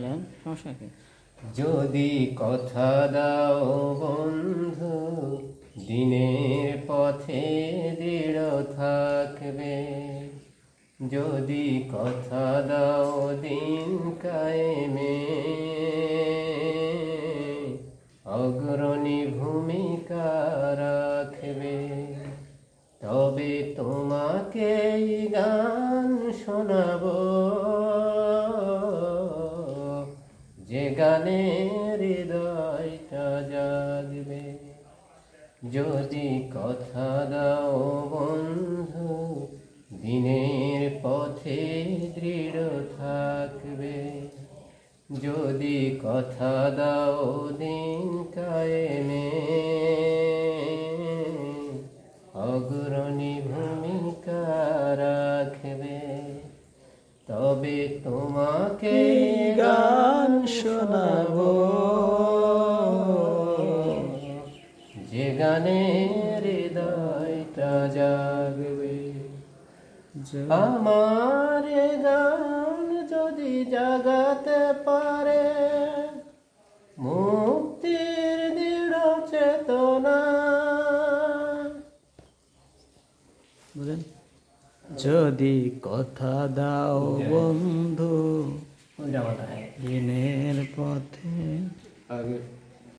Lane, সমস্যা কি? যদি কথা দাও বন্ধু দিনের পথে দৃঢ় থাকবে, যদি কথা দাও দিন কায়েমে অগ্রণী ভূমিকা রাখবে, তবে তোমাকে গান শোনাবো, যে গানে হৃদয়টা জাগবে। যদি কথা দাও বন্ধু দিনের পথে দৃঢ় থাকবে, যদি কথা দাও দিন কায়েমে অগ্রণী ভূমিকা রাখবে, তবে তোমাকে গান শোনাবো, যে গানে হৃদয়টা জাগবে। আমার গান যদি জাগাতে পারে মুক্তির দৃঢ় চেতনা, যদি কথা দাও বন্ধু দিনের পথে